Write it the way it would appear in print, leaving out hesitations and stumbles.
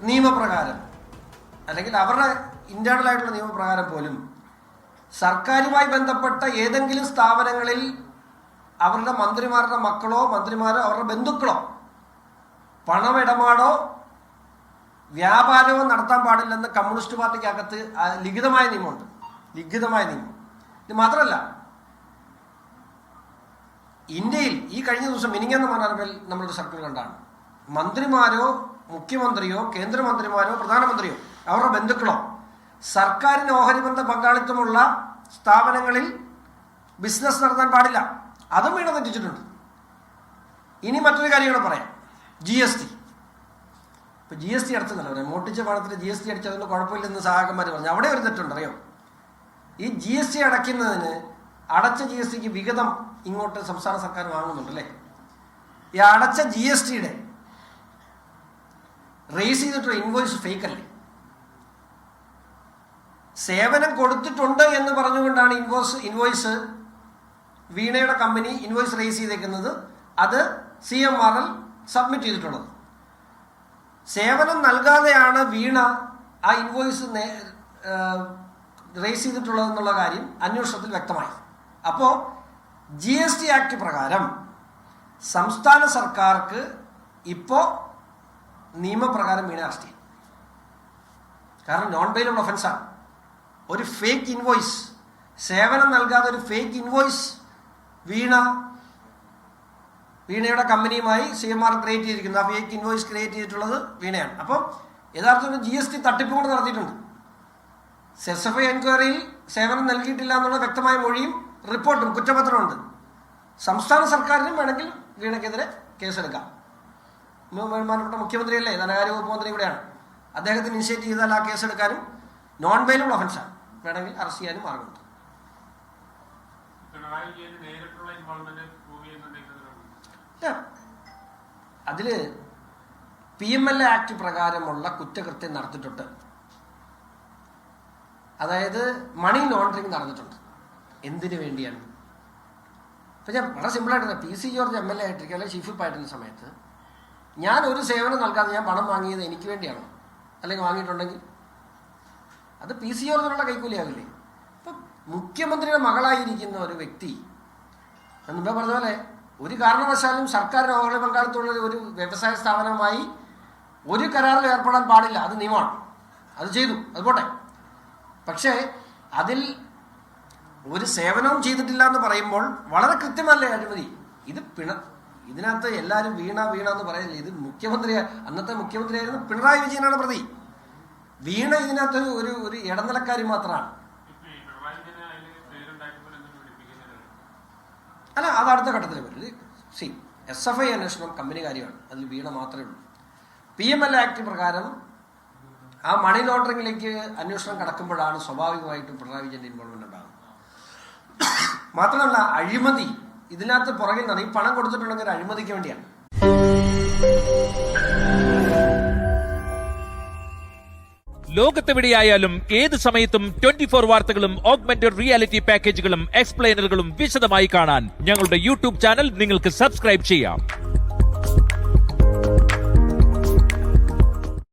നിയമപ്രകാരം അല്ലെങ്കിൽ അവരുടെ ഇന്റേണൽ ആയിട്ടുള്ള നിയമപ്രകാരം പോലും സർക്കാരുമായി ബന്ധപ്പെട്ട ഏതെങ്കിലും സ്ഥാപനങ്ങളിൽ അവരുടെ മന്ത്രിമാരുടെ മക്കളോ മന്ത്രിമാരോ അവരുടെ ബന്ധുക്കളോ പണമിടപാടോ വ്യാപാരമോ നടത്താൻ പാടില്ലെന്ന് കമ്മ്യൂണിസ്റ്റ് പാർട്ടിക്കകത്ത് ലിഖിതമായ നിയമമുണ്ട്. ലിഖിതമായ നിയമം. ഇത് മാത്രമല്ല, ഇന്ത്യയിൽ ഈ കഴിഞ്ഞ ദിവസം മിനിങ്ങെന്ന് മനോരമയിൽ നമ്മളൊരു സർക്കിൾ കണ്ടാണ്. മന്ത്രിമാരോ മുഖ്യമന്ത്രിയോ കേന്ദ്രമന്ത്രിമാരോ പ്രധാനമന്ത്രിയോ അവരുടെ ബന്ധുക്കളോ സർക്കാരിന് ഓഹരി ബന്ധ പങ്കാളിത്തമുള്ള സ്ഥാപനങ്ങളിൽ ബിസിനസ് നടത്താൻ പാടില്ല. അതും വീണ തെറ്റിച്ചിട്ടുണ്ട്. ഇനി മറ്റൊരു കാര്യം കൂടെ പറയാം. GST. ഇപ്പൊ GST അടച്ചെന്നല്ല പറയാം. മോട്ടിച്ച പണത്തിന് GST അടിച്ചതുകൊണ്ട് കുഴപ്പമില്ലെന്ന് സഹാക്കന്മാർ പറഞ്ഞു. അവിടെ ഒരു തെറ്റുണ്ട്. അറിയോ? ഈ GST അടയ്ക്കുന്നതിന് അടച്ച GSTക്ക് വിഹിതം ഇങ്ങോട്ട് സംസ്ഥാന സർക്കാർ വാങ്ങുന്നുണ്ട് അല്ലേ? ഈ അടച്ച GSTയുടെ റേസ് ചെയ്തിട്ടുള്ള ഇൻവോയ്സ് ഫേക്ക് അല്ലേ? സേവനം കൊടുത്തിട്ടുണ്ട് എന്ന് പറഞ്ഞുകൊണ്ടാണ് ഇൻവോയ്സ് വീണയുടെ കമ്പനി ഇൻവോയ്സ് റേസ് ചെയ്തേക്കുന്നത്. അത് CMRL സബ്മിറ്റ് ചെയ്തിട്ടുള്ളത്. സേവനം നൽകാതെയാണ് വീണ ആ ഇൻവോയ്സ് റേസ് ചെയ്തിട്ടുള്ളതെന്നുള്ള കാര്യം അന്വേഷണത്തിൽ വ്യക്തമായി. അപ്പോൾ GST ആക്ട് പ്രകാരം സംസ്ഥാന സർക്കാർക്ക് ഇപ്പോൾ നിയമപ്രകാരം വീണ അറസ്റ്റ് ചെയ്യും. കാരണം നോൺ ബെയിലബിൾ ഒഫൻസാണ്. ഒരു ഫേക്ക് ഇൻവോയ്സ്, സേവനം നൽകാതെ ഒരു ഫേക്ക് ഇൻവോയ്സ് വീണയുടെ കമ്പനിയുമായി CMRL ക്രിയേറ്റ് ചെയ്തിരിക്കുന്നു. ആ ഫേക്ക് ഇൻവോയ്സ് ക്രിയേറ്റ് ചെയ്തിട്ടുള്ളത് വീണയാണ്. അപ്പം യഥാർത്ഥത്തിൽ GST തട്ടിപ്പ് കൊണ്ട് നടത്തിയിട്ടുണ്ട്. SFI എൻക്വയറിയിൽ സേവനം നൽകിയിട്ടില്ല എന്നുള്ള വ്യക്തമായ മൊഴിയും റിപ്പോർട്ടും കുറ്റപത്രമുണ്ട്. സംസ്ഥാന സർക്കാരിനും വേണമെങ്കിൽ വീണയ്ക്കെതിരെ കേസെടുക്കാം. ബഹുമാനപ്പെട്ട മുഖ്യമന്ത്രിയല്ലേ, ധനകാര്യ വകുപ്പ് മന്ത്രി കൂടെയാണ്. അദ്ദേഹത്തിന് ഇനിഷ്യേറ്റ് ചെയ്താൽ ആ കേസെടുക്കാനും നോൺ ബെയിലബിൾ ഒഫൻസാണ്. വേണമെങ്കിൽ അറസ്റ്റ് ചെയ്യാനും മാർഗമുണ്ട്. അതില് PMLA ആക്ട് പ്രകാരമുള്ള കുറ്റകൃത്യം നടത്തിയിട്ടുണ്ട്. അതായത് മണി ലോണ്ടറിങ് നടന്നിട്ടുണ്ട്. എന്തിനു വേണ്ടിയാണ്? ഇപ്പം ഞാൻ വളരെ സിമ്പിളായിട്ട് PC ജോർജ് MLA ആയിട്ടിരിക്കുക അല്ലെങ്കിൽ ചീഫ് വിപ്പ് ആയിട്ടുള്ള സമയത്ത് ഞാൻ ഒരു സേവനം നൽകാതെ ഞാൻ പണം വാങ്ങിയത് എനിക്ക് വേണ്ടിയാണോ? അല്ലെങ്കിൽ വാങ്ങിയിട്ടുണ്ടെങ്കിൽ അത് PC ജോർജിനുള്ള കൈക്കൂലിയാവില്ലേ? ഇപ്പം മുഖ്യമന്ത്രിയുടെ മകളായിരിക്കുന്ന ഒരു വ്യക്തി മുമ്പേ പറഞ്ഞ പോലെ ഒരു കാരണവശാലും സർക്കാരിന് ഓഹരി പങ്കാളിത്തമുള്ള ഒരു വ്യവസായ സ്ഥാപനവുമായി ഒരു കരാറിൽ ഏർപ്പെടാൻ പാടില്ല. അത് നിയമമാണ്. അത് ചെയ്തു, അത് പോട്ടെ. പക്ഷേ അതിൽ ഒരു സേവനവും ചെയ്തിട്ടില്ല എന്ന് പറയുമ്പോൾ വളരെ കൃത്യമല്ലേ അഴിമതി? ഇതിനകത്ത് എല്ലാവരും വീണ എന്ന് പറയില്ല. ഇത് അന്നത്തെ മുഖ്യമന്ത്രിയായിരുന്നു പിണറായി വിജയനാണ് പ്രതി. വീണ ഇതിനകത്ത് ഒരു ഇടനിലക്കാരി മാത്രമാണ്. അല്ല, അത് അടുത്ത ഘട്ടത്തിൽ വരും. SFI അന്വേഷണം കമ്പനി കാര്യമാണ്. അതിൽ വീണ മാത്രമേ ഉള്ളൂ. PMLA ആക്ട് പ്രകാരം ആ മണി ലോണ്ടറിംഗിലേക്ക് അന്വേഷണം കടക്കുമ്പോഴാണ് സ്വാഭാവികമായിട്ടും പിണറായി വിജയന്റെ ഇൻവോൾവ്മെന്റ് ഉണ്ടാകുന്നത്. മാത്രമല്ല, അഴിമതി ഇതിനകത്ത് പുറകിൽ നിന്നാണ്. ഈ പണം കൊടുത്തിട്ടുണ്ടെങ്കിൽ അഴിമതിക്ക് വേണ്ടിയാണ്. ലോകത്തെവിടെയായാലും ഏത് സമയത്തും 24 വാർത്തകളും ഓഗ്മെന്റഡ് റിയാലിറ്റി പാക്കേജുകളും എക്സ്പ്ലെയിനറുകളും വിശദമായി കാണാൻ ഞങ്ങളുടെ YouTube ചാനൽ നിങ്ങൾക്ക് സബ്സ്ക്രൈബ് ചെയ്യാം.